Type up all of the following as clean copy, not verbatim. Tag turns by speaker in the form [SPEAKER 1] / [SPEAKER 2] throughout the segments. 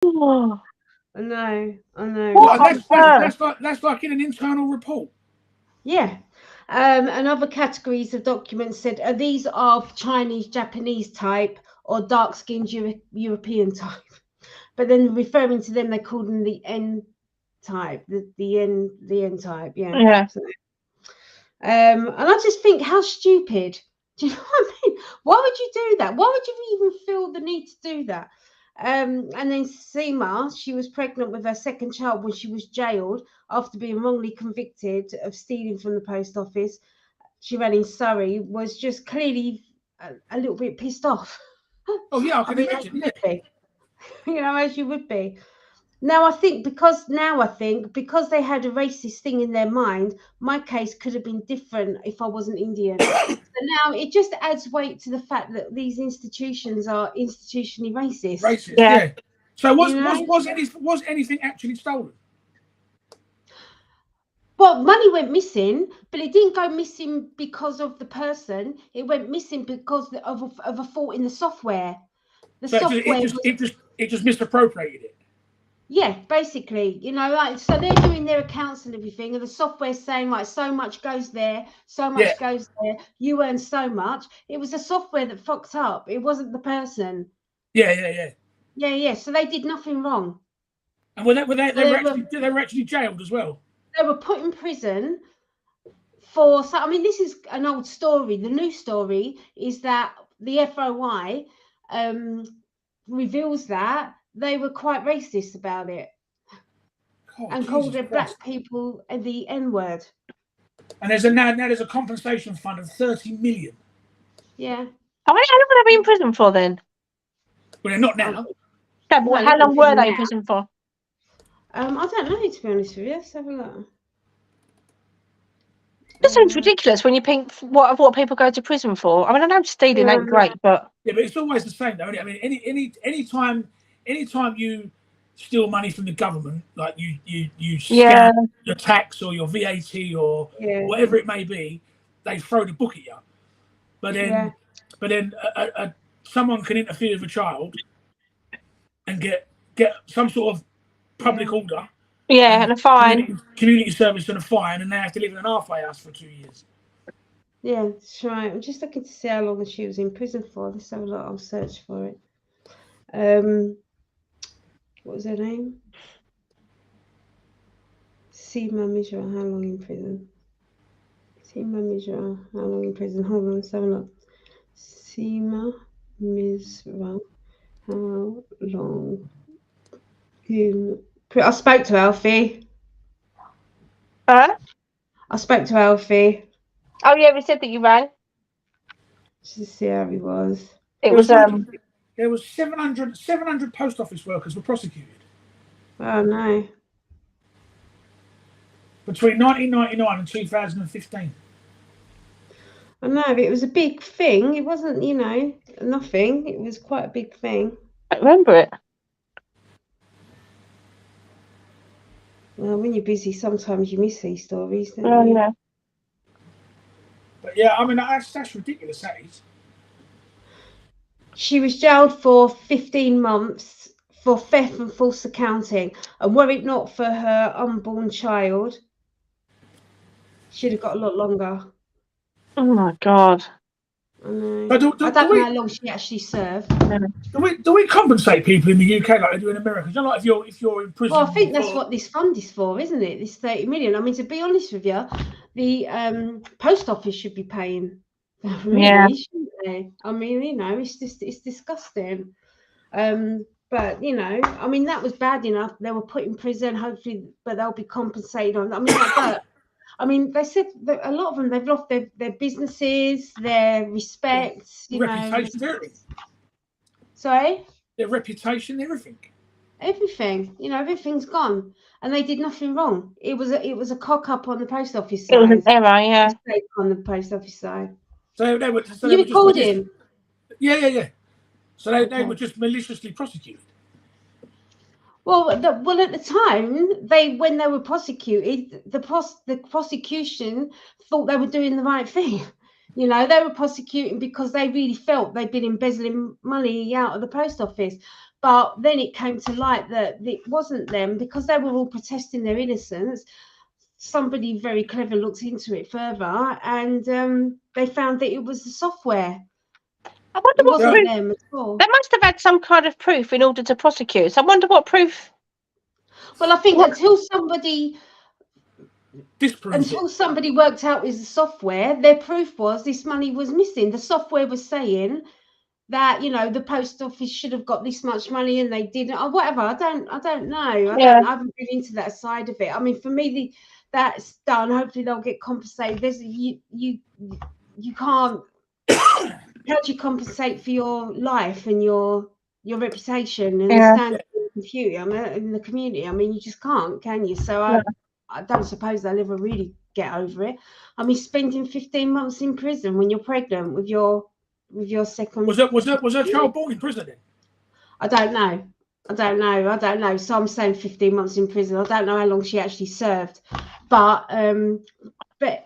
[SPEAKER 1] Oh,
[SPEAKER 2] I know. I know.
[SPEAKER 1] what
[SPEAKER 3] Like,
[SPEAKER 2] It's
[SPEAKER 1] on
[SPEAKER 2] just,
[SPEAKER 1] earth?
[SPEAKER 3] that's like in an internal report.
[SPEAKER 2] yeah. And other categories of documents said these are Chinese, Japanese type or dark-skinned European type. But then referring to them, they called them the N type, the N type. Yeah.
[SPEAKER 1] Yeah.
[SPEAKER 2] So, and I just think, how stupid. Do you know what I mean? Why would you do that? Why would you even feel the need to do that? And then Seema, she was pregnant with her second child when she was jailed after being wrongly convicted of stealing from the post office. She ran in Surrey, was just clearly a little bit pissed off.
[SPEAKER 3] Oh yeah, I
[SPEAKER 2] I
[SPEAKER 3] can
[SPEAKER 2] mean, as you
[SPEAKER 3] imagine. Yeah.
[SPEAKER 2] would be, as you would be. Now I think because they had a racist thing in their mind, my case could have been different if I wasn't Indian. So now it just adds weight to the fact that these institutions are institutionally racist.
[SPEAKER 3] Racist.
[SPEAKER 1] Yeah.
[SPEAKER 3] Yeah. So
[SPEAKER 2] You know,
[SPEAKER 3] was anything actually stolen?
[SPEAKER 2] well, money went missing, but it didn't go missing because of the person. It went missing because of a fault in the software. The
[SPEAKER 3] So
[SPEAKER 2] software was.
[SPEAKER 3] it just misappropriated it.
[SPEAKER 2] Yeah, basically, like so they're doing their accounts and everything, and the software's saying like so much goes there, so
[SPEAKER 3] Yeah.
[SPEAKER 2] much goes there, you earn so much. It was the software that fucked up. It wasn't the person.
[SPEAKER 3] Yeah. Yeah. Yeah.
[SPEAKER 2] Yeah. So they did nothing wrong.
[SPEAKER 3] And they were
[SPEAKER 2] They were
[SPEAKER 3] actually jailed as well.
[SPEAKER 2] they were put in prison for. So I mean, this is an old story. The new story is that the FOI reveals that they were quite racist about it
[SPEAKER 3] God,
[SPEAKER 2] and called
[SPEAKER 3] Jesus
[SPEAKER 2] their
[SPEAKER 3] Christ.
[SPEAKER 2] black people the N word.
[SPEAKER 3] And now there's a compensation fund of 30 million.
[SPEAKER 2] Yeah.
[SPEAKER 1] How long would they be in prison for then?
[SPEAKER 3] Well, they're not now.
[SPEAKER 1] Yeah, but how long were they in prison for?
[SPEAKER 2] I don't know, to be honest with you. Let's have a look.
[SPEAKER 1] That sounds ridiculous when you think what people go to prison for. I mean, I know stealing ain't great, but
[SPEAKER 3] yeah, but it's always the same though. I mean, any time you steal money from the government, like you scam your tax or your VAT or whatever it may be, they throw the book at you. But then someone can interfere with a child and get some sort of public order.
[SPEAKER 1] Yeah, and a fine.
[SPEAKER 3] Community service and a fine, and they have to live in an halfway house for 2 years.
[SPEAKER 2] Yeah, that's right. I'm just looking to see how long she was in prison for. Let's have a look. I'll search for it. What was her name? Seema Misra, how long in prison? Seema Misra, how long in prison? Hold on, let's have a look. Seema Misra, how long in... I spoke to Alfie.
[SPEAKER 1] Huh?
[SPEAKER 2] I spoke to Alfie.
[SPEAKER 1] Oh yeah, we said that you rang.
[SPEAKER 2] Just to see how he was.
[SPEAKER 1] It was
[SPEAKER 3] there was 700 post office workers were prosecuted.
[SPEAKER 2] Oh no.
[SPEAKER 3] Between 1999 and 2015.
[SPEAKER 2] I know, but it was a big thing. It wasn't, nothing. It was quite a big thing.
[SPEAKER 1] I remember it.
[SPEAKER 2] Well, when you're busy, sometimes you miss these stories, don't you?
[SPEAKER 1] Yeah.
[SPEAKER 3] But yeah, I mean, that's ridiculous, that is.
[SPEAKER 2] She was jailed for 15 months for theft and false accounting. And were it not for her unborn child, she'd have got a lot longer.
[SPEAKER 1] Oh my God.
[SPEAKER 2] I know.
[SPEAKER 3] I don't know
[SPEAKER 2] how long she actually served.
[SPEAKER 3] Do we compensate people in the UK like they do in America? You know, like if you're in prison.
[SPEAKER 2] Well, I think that's what this fund is for, isn't it? This 30 million. I mean, to be honest with you, the post office should be paying. Really, shouldn't they? I mean, it's disgusting. But I mean, that was bad enough. They were put in prison, hopefully, but they'll be compensated on. I mean, like that. I mean, they said that a lot of them, they've lost their businesses, their respect,
[SPEAKER 3] reputation, everything.
[SPEAKER 2] Sorry?
[SPEAKER 3] Their reputation, everything.
[SPEAKER 2] Everything, everything's gone, and they did nothing wrong. It was a cock up on the post office side.
[SPEAKER 1] It was an error, yeah.
[SPEAKER 2] Mistake on the post office side.
[SPEAKER 3] So they were.
[SPEAKER 2] You recalled him?
[SPEAKER 3] Yeah. So they were just maliciously prosecuted.
[SPEAKER 2] Well, at the time, when they were prosecuted, the prosecution thought they were doing the right thing. They were prosecuting because they really felt they'd been embezzling money out of the post office. But then it came to light that it wasn't them, because they were all protesting their innocence. Somebody very clever looked into it further, and they found that it was the software.
[SPEAKER 1] I wonder what
[SPEAKER 2] wasn't
[SPEAKER 1] proof.
[SPEAKER 2] them at all.
[SPEAKER 1] They must have had some kind of proof in order to prosecute. So I wonder what proof.
[SPEAKER 2] Well, I think until somebody
[SPEAKER 3] disproves it.
[SPEAKER 2] somebody worked out with the software, their proof was this money was missing. The software was saying that, you know, the post office should have got this much money and they didn't, or whatever. I don't know. I haven't been into that side of it. I mean, for me, that's done. Hopefully they'll get compensated. There's you can't. How do you compensate for your life and your reputation and the standard in the community? I mean, you just can't, can you? So I don't suppose they'll ever really get over it. I mean, spending 15 months in prison when you're pregnant with your second. Was
[SPEAKER 3] her child born in prison then?
[SPEAKER 2] I don't know. So I'm saying 15 months in prison. I don't know how long she actually served, but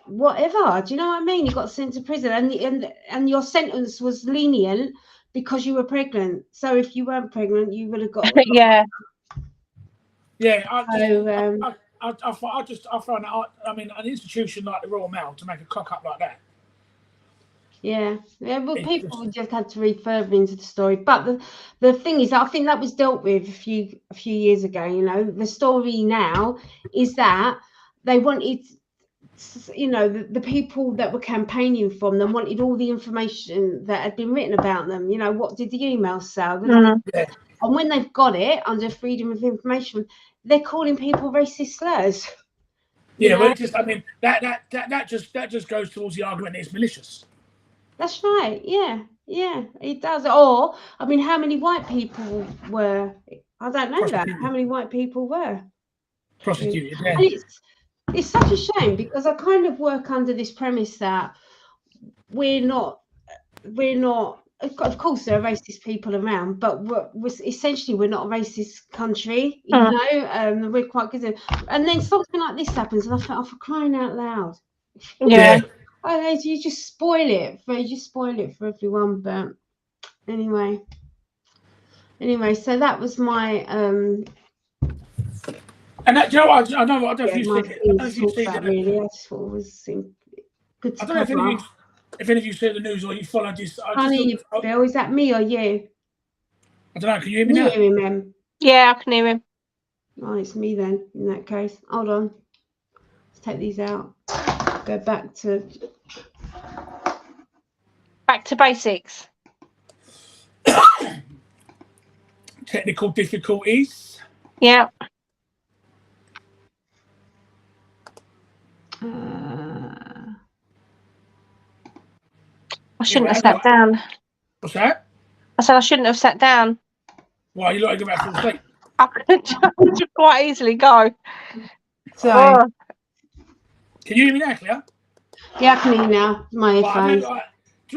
[SPEAKER 2] whatever. Do you know what I mean? You got sent to prison, and your sentence was lenient because you were pregnant. So if you weren't pregnant, you would have got.
[SPEAKER 3] I find that, I mean, an institution like the Royal Mail to make a cock up like that.
[SPEAKER 2] Yeah. Well, people just had to read further into the story, but the thing is, I think that was dealt with a few years ago. You know, the story now is that they wanted, you know, the people that were campaigning from them wanted all the information that had been written about them. You know, what did the emails say? And when they've got it under freedom of information, they're calling people racist slurs.
[SPEAKER 3] Yeah, well, I mean, that just goes towards the argument that it's malicious.
[SPEAKER 2] That's right. Yeah, it does. Or, I mean, how many white people were? I don't know that. How many white people were
[SPEAKER 3] prosecuted? Yeah.
[SPEAKER 2] And it's such a shame, because I kind of work under this premise that we're not. Of course, there are racist people around, but we're not a racist country, you know. We're quite good, and then something like this happens, and I thought, for crying out loud, you just spoil it for everyone. But anyway, so that was my and
[SPEAKER 3] that, you know, I don't know if you've seen it.
[SPEAKER 2] Really, I just thought it was good. I don't
[SPEAKER 3] know if any of you see the news or you followed this.
[SPEAKER 2] Bill, is that me or you?
[SPEAKER 3] I don't know. Can you hear me now?
[SPEAKER 2] Hear him?
[SPEAKER 1] Yeah, I can hear him.
[SPEAKER 2] Oh, it's me then. In that case, hold on. Let's take these out. Go back to
[SPEAKER 1] basics.
[SPEAKER 3] Technical difficulties.
[SPEAKER 1] Yeah. I shouldn't have sat down.
[SPEAKER 3] What's that?
[SPEAKER 1] I said I shouldn't have sat down.
[SPEAKER 3] Why, you like to go back to the sleep?
[SPEAKER 1] I could quite easily go.
[SPEAKER 2] Sorry.
[SPEAKER 3] Can you hear me now, Claire?
[SPEAKER 2] Yeah, I can hear you now. My earphones.
[SPEAKER 3] Do you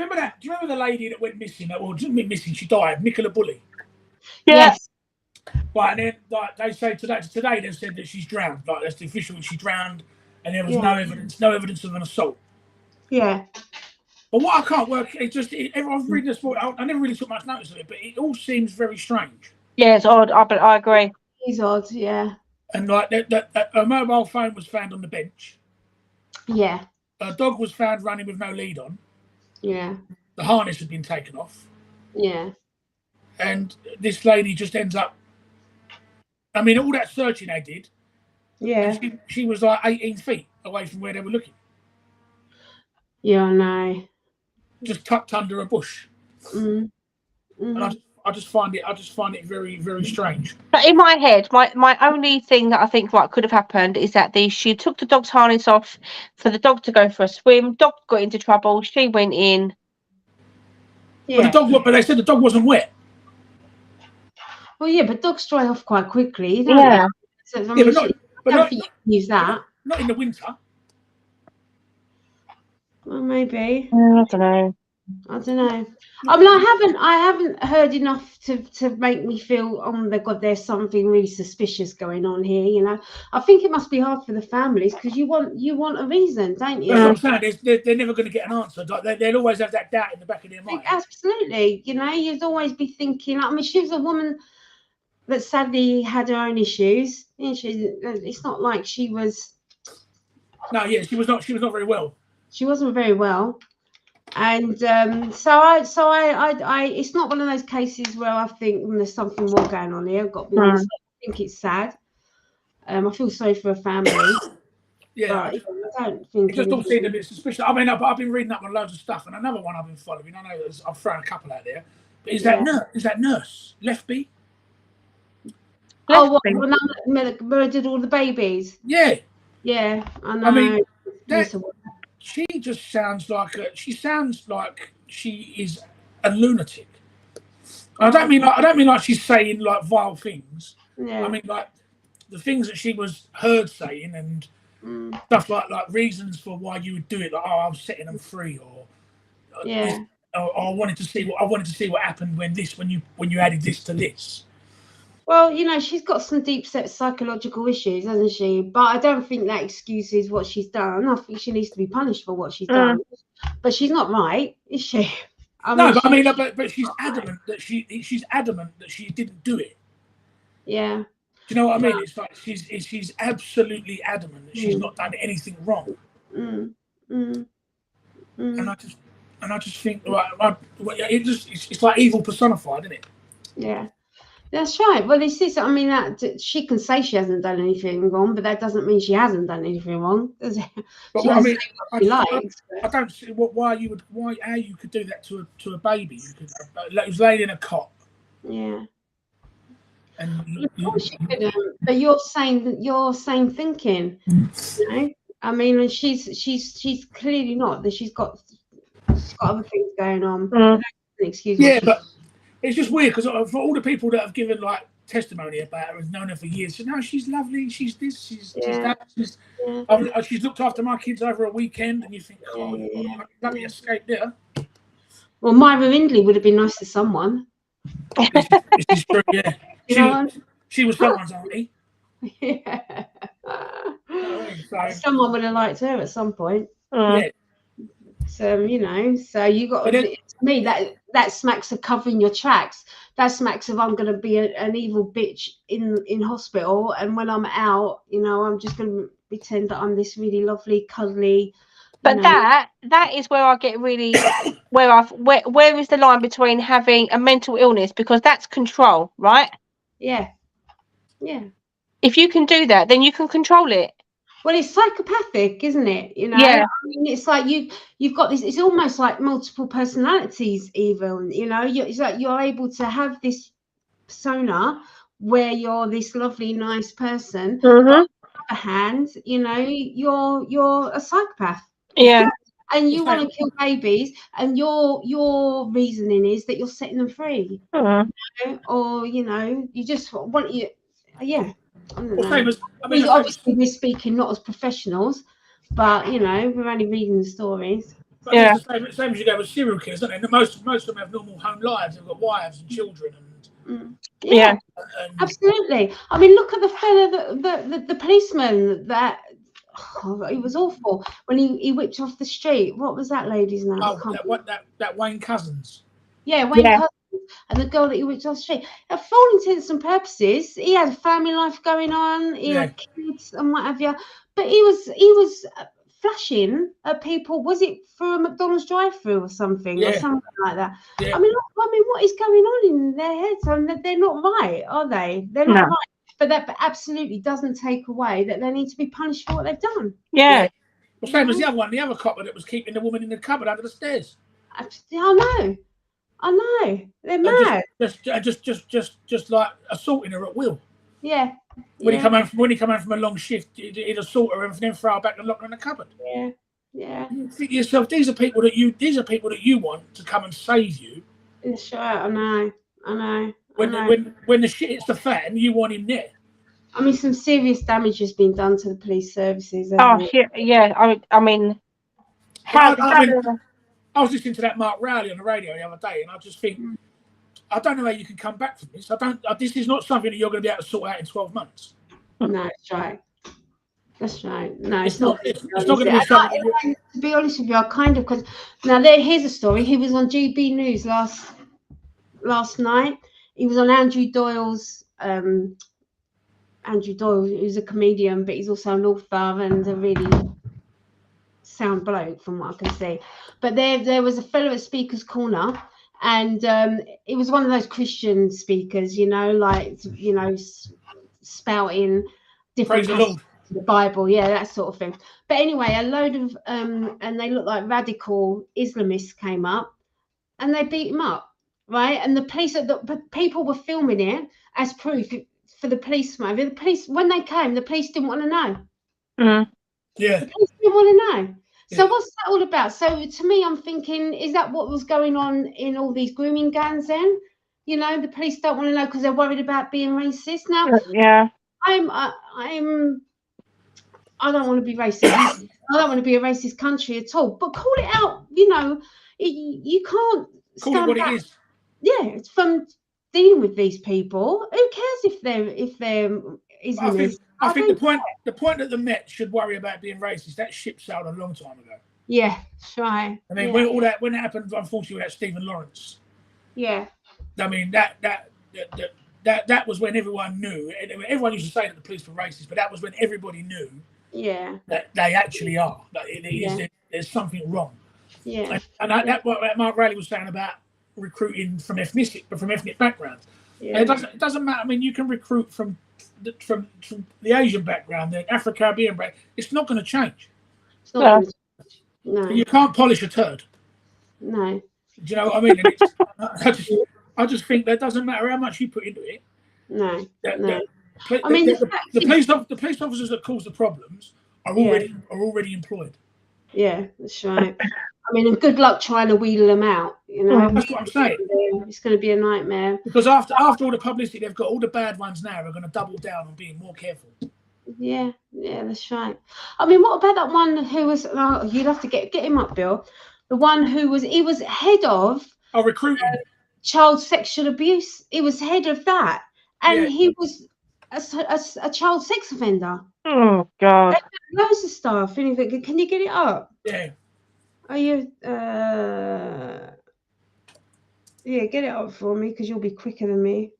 [SPEAKER 3] remember that? Do you remember the lady that went missing? Well, didn't went missing. She died. Nicola Bulley.
[SPEAKER 2] Yes.
[SPEAKER 3] Right, and then they say today they said that she's drowned. Like, that's the official. She drowned, and there was no evidence of an assault.
[SPEAKER 2] Yeah.
[SPEAKER 3] But what I can't work, I was reading this book. I never really took much notice of it, but it all seems very strange.
[SPEAKER 1] Yeah, it's odd. I agree.
[SPEAKER 2] It's odd, yeah.
[SPEAKER 3] And like a mobile phone was found on the bench.
[SPEAKER 2] Yeah.
[SPEAKER 3] A dog was found running with no lead on.
[SPEAKER 2] Yeah.
[SPEAKER 3] The harness had been taken off.
[SPEAKER 2] Yeah.
[SPEAKER 3] And this lady just ends up. I mean, all that searching they did.
[SPEAKER 2] Yeah.
[SPEAKER 3] She was like 18 feet away from where they were looking.
[SPEAKER 2] Yeah, I know.
[SPEAKER 3] Just tucked under a bush. And I just find it very, very strange.
[SPEAKER 1] But in my head, my only thing that I think could have happened is that she took the dog's harness off for the dog to go for a swim. Dog got into trouble. She went in.
[SPEAKER 2] Yeah.
[SPEAKER 3] But they said the dog wasn't wet.
[SPEAKER 2] Well, yeah, but dogs dry off quite quickly, don't
[SPEAKER 1] they?
[SPEAKER 2] So, I mean, but not use that.
[SPEAKER 3] Not in the winter.
[SPEAKER 2] Well, maybe.
[SPEAKER 1] I don't know.
[SPEAKER 2] I mean, I haven't heard enough to make me feel, oh my God, there's something really suspicious going on here. You know, I think it must be hard for the families because you want a reason, don't you?
[SPEAKER 3] That's what I'm saying. They're never going to get an answer. Like, they'll always have that doubt in the back of their mind.
[SPEAKER 2] Absolutely. You know, you'd always be thinking. I mean, she was a woman that sadly had her own issues. It's not like she was.
[SPEAKER 3] No, yeah, she was not very well.
[SPEAKER 2] She wasn't very well, and so it's not one of those cases where I think there's something more going on here. I've got to be honest. I think it's sad. I feel sorry for her family.
[SPEAKER 3] Yeah,
[SPEAKER 2] I don't think
[SPEAKER 3] it just all seemed a bit suspicious. I mean, I've been reading up on loads of stuff, and another one I've been following. I know I've thrown a couple out there. But is that nurse Lefty?
[SPEAKER 2] Oh, what? Murdered all the babies.
[SPEAKER 3] Yeah.
[SPEAKER 2] Yeah, I know.
[SPEAKER 3] I mean, she just sounds like she is a lunatic. I don't mean like she's saying like vile things.
[SPEAKER 2] Yeah.
[SPEAKER 3] I mean like the things that she was heard saying and stuff like reasons for why you would do it. Like, oh, I was setting them free, or I wanted to see what happened when you added this to this.
[SPEAKER 2] Well, she's got some deep-set psychological issues, hasn't she? But I don't think that excuses what she's done. I think she needs to be punished for what she's done. But she's not right, is she?
[SPEAKER 3] But she's adamant that she didn't do it.
[SPEAKER 2] Yeah.
[SPEAKER 3] Do you know what I mean? It's like she's absolutely adamant that she's not done anything wrong. And I just think it's like evil personified, isn't it?
[SPEAKER 2] Yeah. That's right. Well, this is. I mean, that she can say she hasn't done anything wrong, but that doesn't mean she hasn't done anything wrong, does it?
[SPEAKER 3] But I don't see how you could do that to a baby. You could. It was laid in a cot.
[SPEAKER 2] Yeah.
[SPEAKER 3] And
[SPEAKER 2] but you're same thinking. I mean, and she's clearly not. That she's got other things going on. Excuse me.
[SPEAKER 3] Yeah, but. It's just weird because for all the people that have given like testimony about her and known her for years, so no, she's lovely. She's this. She's that. She's looked after my kids over a weekend, and you think, let me escape there.
[SPEAKER 2] Well, Myra Hindley would have been nice to someone.
[SPEAKER 3] This is true. Yeah, she was someone's auntie.
[SPEAKER 2] Yeah.
[SPEAKER 3] So,
[SPEAKER 2] someone would have liked her at some point.
[SPEAKER 3] Yeah.
[SPEAKER 2] So so you got to me that smacks of covering your tracks. That smacks of I'm going to be an evil bitch in hospital, and when I'm out, I'm just going to pretend that I'm this really lovely, cuddly.
[SPEAKER 1] But that is where I get really where is the line between having a mental illness, because that's control, right?
[SPEAKER 2] Yeah.
[SPEAKER 1] If you can do that, then you can control it.
[SPEAKER 2] Well, it's psychopathic, isn't it?
[SPEAKER 1] Yeah.
[SPEAKER 2] I mean, it's like you've got this. It's almost like multiple personalities, even. It's like you're able to have this persona where you're this lovely, nice person. But on the other hand, you're a psychopath.
[SPEAKER 1] Yeah.
[SPEAKER 2] And you want to kill babies, and your reasoning is that you're setting them free, or you just want yeah. Obviously we're speaking not as professionals, but we're only reading the stories.
[SPEAKER 3] But it's the same as you go with serial killers, don't they? Most of them have normal home lives. They've got wives and children, and
[SPEAKER 2] absolutely. I mean, look at the fella, the policeman that. It was awful when he whipped off the street. What was that lady's name?
[SPEAKER 3] That Wayne Cousins.
[SPEAKER 2] Yeah, Wayne Cousins. And the girl that he whipped off the street. For all intents and purposes, he had a family life going on. He had kids and what have you. But he was flashing at people. Was it through a McDonald's drive-through or something, or something like that? Yeah. I mean, what is going on in their heads? I mean, they're not right, are they? They're not right. But that absolutely doesn't take away that they need to be punished for what they've done.
[SPEAKER 1] Yeah.
[SPEAKER 3] Well, same as the other one, the other copper that was keeping the woman in the cupboard under the stairs.
[SPEAKER 2] I know. They're mad.
[SPEAKER 3] Just like assaulting her at will.
[SPEAKER 2] Yeah.
[SPEAKER 3] When he come home from a long shift, he'd assault her and then throw her back and lock her in the cupboard.
[SPEAKER 2] Yeah.
[SPEAKER 3] You think to yourself, these are people that you want to come and save you.
[SPEAKER 2] That's right. I know.
[SPEAKER 3] When the shit hits the fan, you want him there.
[SPEAKER 2] I mean, some serious damage has been done to the police services.
[SPEAKER 1] Yeah. I mean,
[SPEAKER 3] I was listening to that Mark Rowley on the radio the other day, and I just think, I don't know how you can come back from this. This is not something that you're going to be able to sort out in 12 months.
[SPEAKER 2] No, that's right. No, it's not.
[SPEAKER 3] It's not going to be something.
[SPEAKER 2] To be honest with you, I kind of, because now here's a story. He was on GB News last night. He was on Andrew Doyle's Andrew Doyle, who's a comedian, but he's also an author and a really sound bloke from what I can see. But there was a fellow at Speaker's Corner, and it was one of those Christian speakers, you know, like, you know, spouting different passages of the Bible, yeah, that sort of thing. But anyway, a load of and they looked like radical Islamists came up, and they beat him up, right? And the police, the people were filming it as proof for the police. The police, when they came, the police didn't want to know.
[SPEAKER 3] Yeah,
[SPEAKER 2] the police didn't want to know. So what's that all about? So to me, I'm thinking, is that what was going on in all these grooming gangs then? You know, the police don't want to know because they're worried about being racist. Now,
[SPEAKER 1] yeah,
[SPEAKER 2] I don't want to be racist. I don't want to be a racist country at all. But call it out. You know, you can't
[SPEAKER 3] call it what
[SPEAKER 2] back.
[SPEAKER 3] it is.
[SPEAKER 2] Yeah, it's from dealing with these people. Who cares if they're Islamists?
[SPEAKER 3] I think the point that the Met should worry about being racist, that ship sailed a long time ago.
[SPEAKER 2] Yeah, that's right.
[SPEAKER 3] I mean, when it happened, unfortunately, with Stephen Lawrence.
[SPEAKER 2] Yeah.
[SPEAKER 3] I mean, that was when everyone knew. Everyone used to say that the police were racist, but that was when everybody knew.
[SPEAKER 2] Yeah.
[SPEAKER 3] That they actually are. That there's something wrong.
[SPEAKER 2] Yeah.
[SPEAKER 3] And that what Mark Rowley was saying about recruiting from ethnic backgrounds.
[SPEAKER 2] Yeah.
[SPEAKER 3] And it doesn't matter. I mean, you can recruit from the Asian background, the Afro-Caribbean background. It's not going to change.
[SPEAKER 2] It's not going to change. No.
[SPEAKER 3] You can't polish a turd.
[SPEAKER 2] No.
[SPEAKER 3] Do you know what I mean? I just think that doesn't matter how much you put into it.
[SPEAKER 2] No. No.
[SPEAKER 3] The police officers that cause the problems are already employed.
[SPEAKER 2] Yeah, that's right. I mean, and good luck trying to wheedle them out. You know,
[SPEAKER 3] that's what I'm saying.
[SPEAKER 2] It's going to be a nightmare.
[SPEAKER 3] Because after all the publicity they've got, all the bad ones now are going to double down on being more careful.
[SPEAKER 2] Yeah, that's right. I mean, what about that one who was? Oh, you'd have to get him up, Bill. The one who was head of
[SPEAKER 3] recruiting
[SPEAKER 2] child sexual abuse. He was head of that, and he was a child sex offender.
[SPEAKER 1] Oh God!
[SPEAKER 2] Loads of stuff. Can you get it up?
[SPEAKER 3] Yeah.
[SPEAKER 2] Are you? Yeah, get it up for me because you'll be quicker than me.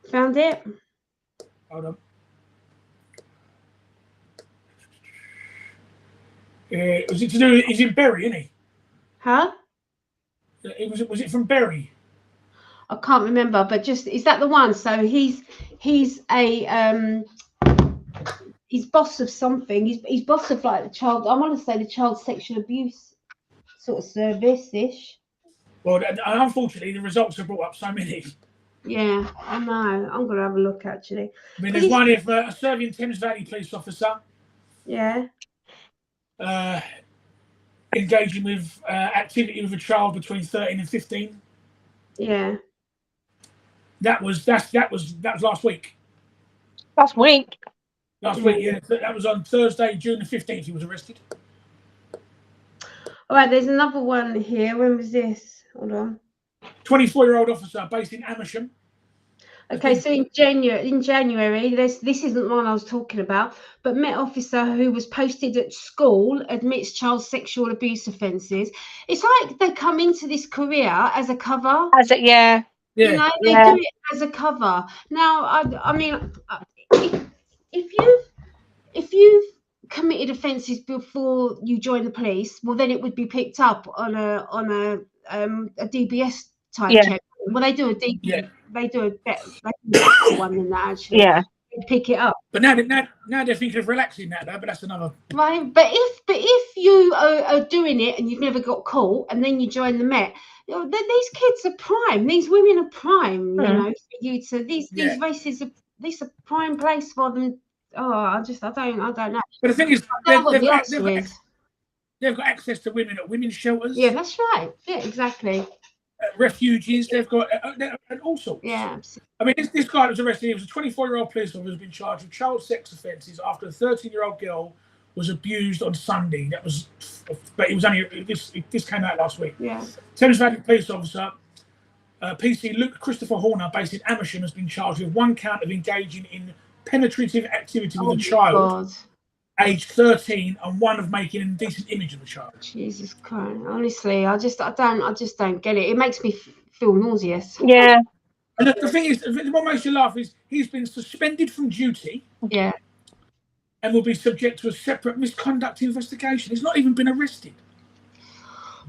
[SPEAKER 2] Found it?
[SPEAKER 3] Hold on. Was it to do? He's in Bury, isn't he?
[SPEAKER 2] Huh?
[SPEAKER 3] Was it from Bury?
[SPEAKER 2] I can't remember, but is that the one? So he's a he's boss of something. He's boss of like the child. I want to say the child sexual abuse sort of service-ish.
[SPEAKER 3] Well, unfortunately, the results have brought up so many.
[SPEAKER 2] Yeah, I know. I'm gonna have a look actually.
[SPEAKER 3] I mean, there's one here for a serving Thames Valley police officer.
[SPEAKER 2] Yeah.
[SPEAKER 3] Engaging with activity with a child between 13 and 15.
[SPEAKER 2] Yeah.
[SPEAKER 3] That was last week.
[SPEAKER 1] Last week.
[SPEAKER 3] Last week, yeah. That was on Thursday, June the 15th. He was arrested.
[SPEAKER 2] All right, there's another one here. When was this? Hold on.
[SPEAKER 3] 24-year-old officer based in Amersham.
[SPEAKER 2] Okay, so in January, this isn't the one I was talking about, but Met officer who was posted at school admits child sexual abuse offences. It's like they come into this career as a cover.
[SPEAKER 1] Yeah.
[SPEAKER 2] You know, they do it as a cover. Now, I mean, if you've committed offences before you join the police, well, then it would be picked up on a DBS type check. Well, they do a DBS. They do a better one than that actually. Yeah, they pick it up.
[SPEAKER 3] But now they're thinking of relaxing that, though. But that's another.
[SPEAKER 2] Right, but if you are doing it and you've never got caught, and then you join the Met, then these kids are prime. These women are prime. You know, for you to these races are these are prime place for them. Oh, I don't know.
[SPEAKER 3] But the thing is, they've got access to women at women's shelters.
[SPEAKER 2] Yeah, that's right. Yeah, exactly.
[SPEAKER 3] Refugees, they've got all sorts.
[SPEAKER 2] Yeah, absolutely.
[SPEAKER 3] I mean, this guy that was arrested, he was a 24-year-old police officer who's been charged with child sex offences after a 13-year-old girl was abused on Sunday. But it was only this came out last week.
[SPEAKER 2] Yeah.
[SPEAKER 3] Thames Valley police officer, PC Luke Christopher Horner, based in Amersham, has been charged with one count of engaging in penetrative activity with a child. Age 13, and one of making an indecent image of a child.
[SPEAKER 2] Jesus Christ! Honestly, I just don't get it. It makes me feel nauseous.
[SPEAKER 1] Yeah.
[SPEAKER 3] And the thing is, what makes you laugh is he's been suspended from duty.
[SPEAKER 2] Yeah.
[SPEAKER 3] And will be subject to a separate misconduct investigation. He's not even been arrested.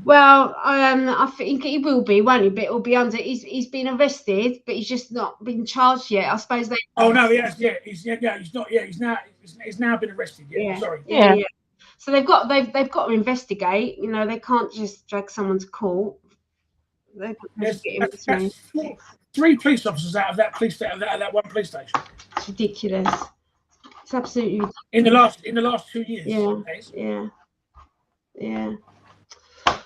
[SPEAKER 2] Well, I think he will be, won't he? But it'll be under. He's been arrested, but he's just not been charged yet. I suppose they.
[SPEAKER 3] Oh no, he has. Yeah, he's not. Yeah, he's now been arrested. Yeah, sorry.
[SPEAKER 2] Yeah. So they've got to investigate. You know, they can't just drag someone to court. They've got to get him.
[SPEAKER 3] That's 3 police officers out of that one police station.
[SPEAKER 2] It's ridiculous. It's absolutely
[SPEAKER 3] in the last 2 years.
[SPEAKER 2] Yeah.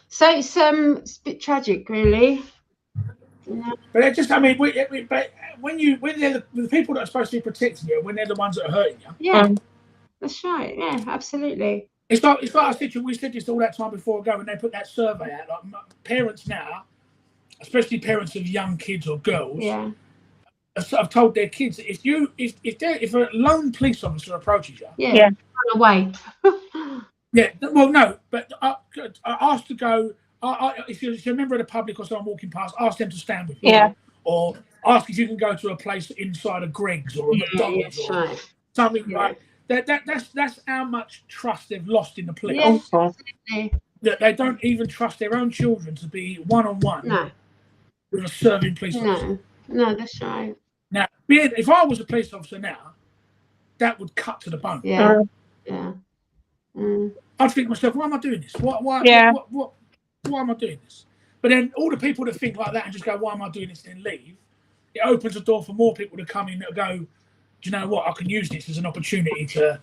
[SPEAKER 2] So it's a bit tragic, really. Yeah.
[SPEAKER 3] But it just, I mean, but when they're the people that are supposed to be protecting you, when they're the ones that are hurting you.
[SPEAKER 2] Yeah, that's right. Yeah, absolutely.
[SPEAKER 3] It's like I said, we said this all that time before ago when they put that survey out. Like parents now, especially parents of young kids or girls.
[SPEAKER 2] Yeah.
[SPEAKER 3] I've told their kids if a lone police officer approaches you,
[SPEAKER 2] run away.
[SPEAKER 3] Yeah, well, no, but I asked to go. If you're a member of the public or someone walking past, ask them to stand with you.
[SPEAKER 1] Yeah.
[SPEAKER 3] Or ask if you can go to a place inside a Greggs or a McDonald's or something like that. That's how much trust they've lost in the police.
[SPEAKER 2] Yeah,
[SPEAKER 3] that they don't even trust their own children to be one-on-one with a serving police officer.
[SPEAKER 2] No, that's right.
[SPEAKER 3] Now, if I was a police officer now, that would cut to the bone.
[SPEAKER 2] Yeah.
[SPEAKER 3] I'd think to myself, why am I doing this? Why am I doing this? But then all the people that think like that and just go, why am I doing this, then leave, it opens the door for more people to come in that go, do you know what, I can use this as an opportunity to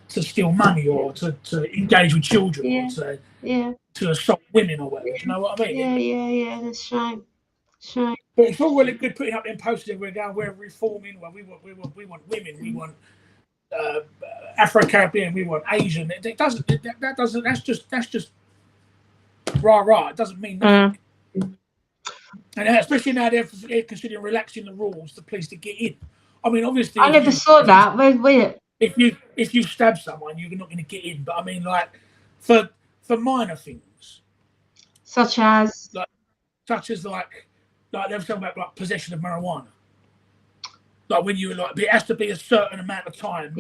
[SPEAKER 3] steal money or to engage with children or to assault women or whatever. Do you know what I mean?
[SPEAKER 2] Yeah, that's right.
[SPEAKER 3] But it's all really good putting up them posters. We're reforming. Well, we want women. We want Afro-Caribbean. We want Asian. That's just rah. It doesn't mean nothing. And especially now they're considering relaxing the rules for police to get in. I mean, obviously,
[SPEAKER 2] I never saw that. Where?
[SPEAKER 3] If you stab someone, you're not going to get in. But I mean, like for minor things,
[SPEAKER 2] such as
[SPEAKER 3] they were talking about like possession of marijuana. Like when you it has to be a certain amount of time.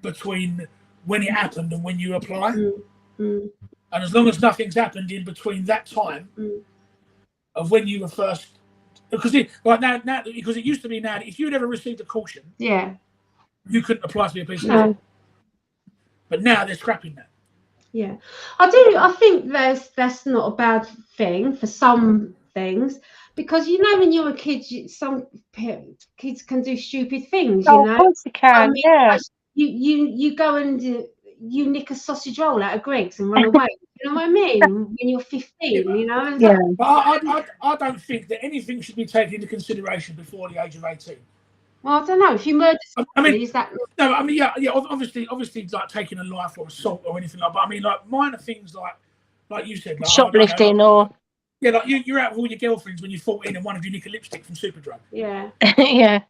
[SPEAKER 3] Between when it happened and when you apply. And as long as nothing's happened in between that time of when you were first, because because it used to be now that if you'd ever received a caution, you couldn't apply to be a police officer. But now they're scrapping that.
[SPEAKER 2] Yeah, I think that's not a bad thing for some things, because you know when you're a kid, some kids can do stupid things. You know,
[SPEAKER 1] of course they can.
[SPEAKER 2] You go and you nick a sausage roll out of Greggs and run away. You know what I mean? When you're 15, you know.
[SPEAKER 3] But I don't think that anything should be taken into consideration before the age of 18.
[SPEAKER 2] Well, I don't know. If you murder somebody, is that?
[SPEAKER 3] No, I mean, obviously, like taking a life or assault or anything like that. But I mean, like minor things like you said, like
[SPEAKER 1] shoplifting or.
[SPEAKER 3] Yeah, like you're out with all your girlfriends when you're 14 and one of you nick a lipstick from Superdrug.
[SPEAKER 2] Yeah.
[SPEAKER 1] Yeah.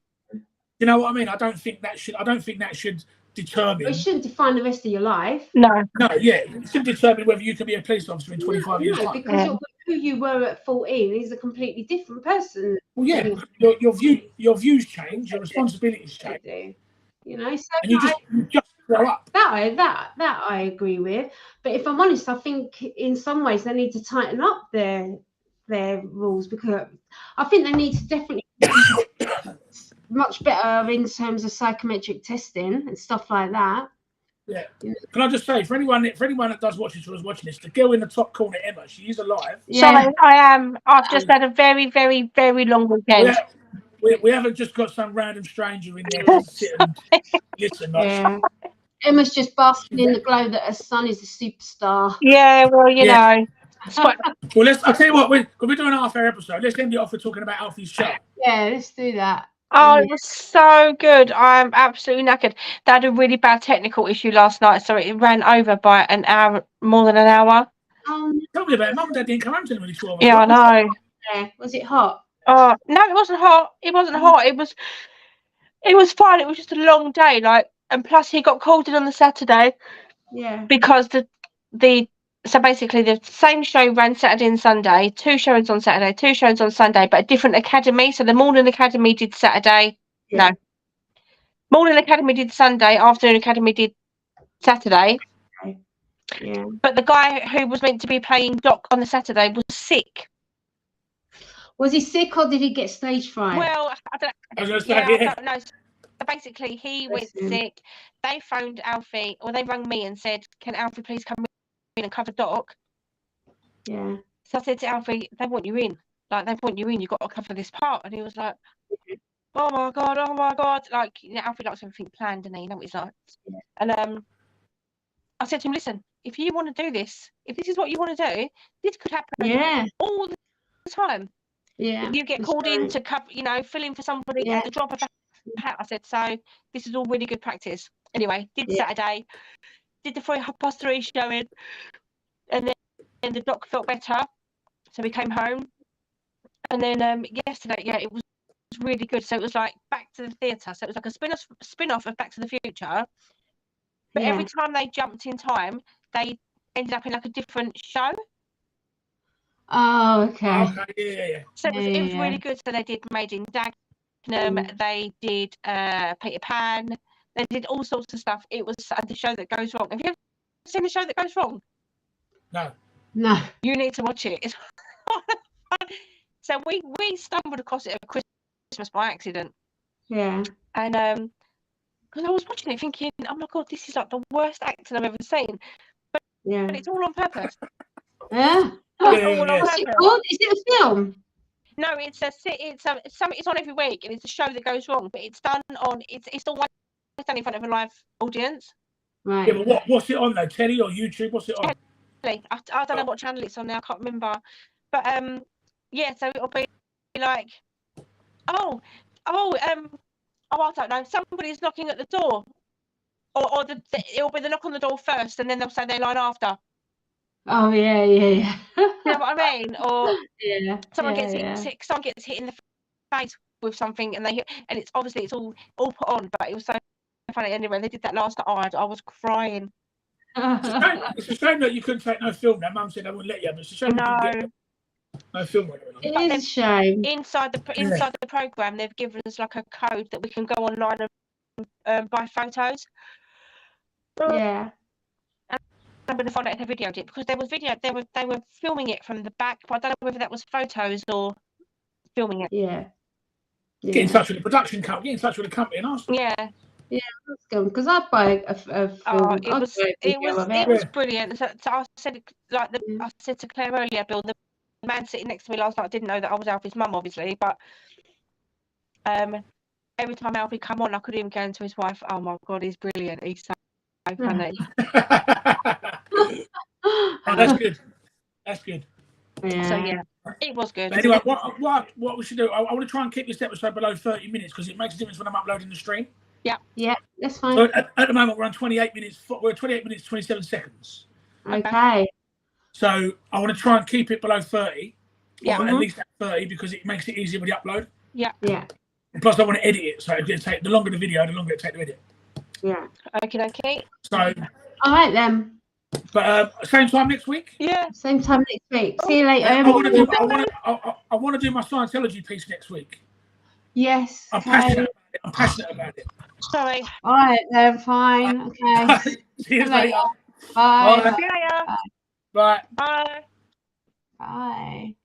[SPEAKER 3] You know what I mean? I don't think that should determine.
[SPEAKER 2] It shouldn't define the rest of your life.
[SPEAKER 1] No.
[SPEAKER 3] No, it should determine whether you can be a police officer in 25 years.
[SPEAKER 2] No, because who you were at 14 is a completely different person.
[SPEAKER 3] Well, yeah, your views change, your responsibilities change.
[SPEAKER 2] You know, so
[SPEAKER 3] and you just grow up.
[SPEAKER 2] That I agree with. But if I'm honest, I think in some ways they need to tighten up their rules, because I think they need to definitely be much better in terms of psychometric testing and stuff like that.
[SPEAKER 3] Yeah. Can I just say, for anyone that does watch this or is watching this, the girl in the top corner, Emma, she is alive.
[SPEAKER 1] Yeah. So I am. I've just had a very, very, very long weekend.
[SPEAKER 3] We haven't just got some random stranger in there to sit and listen.
[SPEAKER 2] Emma's just basking in the glow that her son is a superstar.
[SPEAKER 1] Yeah, well, you know.
[SPEAKER 3] Well, I'll tell you what, we're doing a half-hour episode. Let's end it off with talking about Alfie's show.
[SPEAKER 2] Yeah, let's do that.
[SPEAKER 1] Oh, it was so good. I'm absolutely knackered. They had a really bad technical issue last night, so it ran over by an hour, more than an hour.
[SPEAKER 3] Tell me about it. Mum and Dad didn't come home till nearly 12 o'clock.
[SPEAKER 1] Yeah, I know.
[SPEAKER 2] Yeah. Was it hot?
[SPEAKER 1] Oh, no, it wasn't hot. It wasn't hot. It was fine. It was just a long day. And plus he got called in on the Saturday.
[SPEAKER 2] Yeah.
[SPEAKER 1] Because the so basically the same show ran Saturday and Sunday, 2 shows on Saturday, 2 shows on Sunday, but a different academy. So the morning academy did Saturday.
[SPEAKER 2] Yeah.
[SPEAKER 1] No. Morning academy did Sunday, afternoon academy did Saturday.
[SPEAKER 2] Yeah.
[SPEAKER 1] But the guy who was meant to be playing Doc on the Saturday was sick.
[SPEAKER 2] Was he sick or did he get stage fright?
[SPEAKER 1] Well, I don't,
[SPEAKER 3] I was gonna say,
[SPEAKER 1] yeah, I
[SPEAKER 3] yeah.
[SPEAKER 1] don't know. So basically, he went
[SPEAKER 2] Bless him.
[SPEAKER 1] sick. They phoned Alfie, or they rang me and said, "Can Alfie please come in and cover Doc?"
[SPEAKER 2] Yeah.
[SPEAKER 1] So I said to Alfie, "They want you in. Like, they want you in. You've got to cover this part." And he was like, "Oh my god, oh my god!" Like, you know, Alfie likes everything planned, and you know what he's like.
[SPEAKER 2] Yeah.
[SPEAKER 1] And I said to him, "Listen, if you want to do this, if this is what you want to do, this could happen
[SPEAKER 2] Yeah.
[SPEAKER 1] all the time.
[SPEAKER 2] Yeah.
[SPEAKER 1] You get
[SPEAKER 2] that's
[SPEAKER 1] called in
[SPEAKER 2] right.
[SPEAKER 1] to cover, you know, fill in for somebody
[SPEAKER 2] Yeah.
[SPEAKER 1] at the drop of a hat." I said, "So this is all really good practice." Anyway, did
[SPEAKER 2] Yeah.
[SPEAKER 1] Saturday, did the 3:30 showing, and then the Doc felt better, so we came home. And then yesterday, yeah, it was really good. So it was like Back to the Theatre. So it was like a spin-off of Back to the Future. But every time they jumped in time, they ended up in like a different show.
[SPEAKER 2] Oh, okay.
[SPEAKER 3] Okay, yeah.
[SPEAKER 1] So it was
[SPEAKER 2] Yeah.
[SPEAKER 1] really good. So they did Made in Dagenham, they did Peter Pan, they did all sorts of stuff. It was the show that goes wrong. Have you ever seen the show that goes wrong?
[SPEAKER 3] No.
[SPEAKER 2] No.
[SPEAKER 1] You need to watch it. It's so we stumbled across it at Christmas by accident.
[SPEAKER 2] Yeah.
[SPEAKER 1] And because I was watching it thinking, oh my god, this is like the worst acting I've ever seen.
[SPEAKER 2] Yeah.
[SPEAKER 1] But it's all on purpose.
[SPEAKER 2] Yeah.
[SPEAKER 1] It's all on
[SPEAKER 2] What's it
[SPEAKER 1] purpose.
[SPEAKER 2] called? Is it a film?
[SPEAKER 1] No, it's on every week, and it's a show that goes wrong, but it's done on it's always done in front of a live audience.
[SPEAKER 2] Right.
[SPEAKER 3] Yeah, but what's it on though? Telly or YouTube? What's it on?
[SPEAKER 1] I don't know what channel it's on now. I can't remember. But yeah, so it'll be like, I don't know. Somebody's knocking at the door, or it'll be the knock on the door first, and then they'll say their line after.
[SPEAKER 2] Oh yeah.
[SPEAKER 1] You know what I mean? Or
[SPEAKER 2] Yeah.
[SPEAKER 1] someone gets hit in the face with something, and it's obviously it's all put on, but it was so funny. Anyway, they did that last night. I was crying.
[SPEAKER 3] It's a shame that you couldn't take no film. Now, Mum said I wouldn't let you, but it's a shame you couldn't get no film.
[SPEAKER 2] It is a shame.
[SPEAKER 1] Inside the program, they've given us like a code that we can go online and buy photos.
[SPEAKER 2] Yeah.
[SPEAKER 1] I'm going to find out if they videoed it, because there was video. They were filming it from the back, but I don't know whether that was photos or filming it.
[SPEAKER 2] Yeah.
[SPEAKER 3] Get in touch with the production company. Get in touch with the company and ask them.
[SPEAKER 1] Yeah.
[SPEAKER 2] That's good, because I'd buy a film.
[SPEAKER 1] It was brilliant. So I said, I said to Claire earlier, Bill, the man sitting next to me last night didn't know that I was Alfie's mum, obviously, but every time Alfie come on, I could hear him going to his wife, "Oh my god, he's brilliant. He's so funny."
[SPEAKER 3] Oh, that's good. That's good.
[SPEAKER 2] Yeah.
[SPEAKER 1] So yeah, it was good.
[SPEAKER 3] But anyway, what we should do? I want to try and keep this episode below 30 minutes because it makes a difference when I'm uploading the stream.
[SPEAKER 2] Yeah, that's fine.
[SPEAKER 3] So at the moment we're on 28 minutes. We're at 28 minutes 27 seconds.
[SPEAKER 2] Okay.
[SPEAKER 3] So I want to try and keep it below 30.
[SPEAKER 1] Yeah.
[SPEAKER 3] Or at least at 30 because it makes it easier with the upload.
[SPEAKER 1] Yeah.
[SPEAKER 3] And plus, I want to edit it, so it's going to take the longer the video, the longer it takes to edit.
[SPEAKER 2] Yeah.
[SPEAKER 1] Okay.
[SPEAKER 3] So.
[SPEAKER 2] All right then.
[SPEAKER 3] But same time next week.
[SPEAKER 1] Yeah.
[SPEAKER 2] Same time next week. See you later.
[SPEAKER 3] I want to do my Scientology piece next week.
[SPEAKER 2] Yes.
[SPEAKER 3] I'm passionate about it.
[SPEAKER 1] Sorry.
[SPEAKER 2] All right then. Fine. Okay.
[SPEAKER 3] See you later.
[SPEAKER 2] Bye.
[SPEAKER 1] See you later.
[SPEAKER 3] Bye.
[SPEAKER 1] Bye.
[SPEAKER 2] Bye.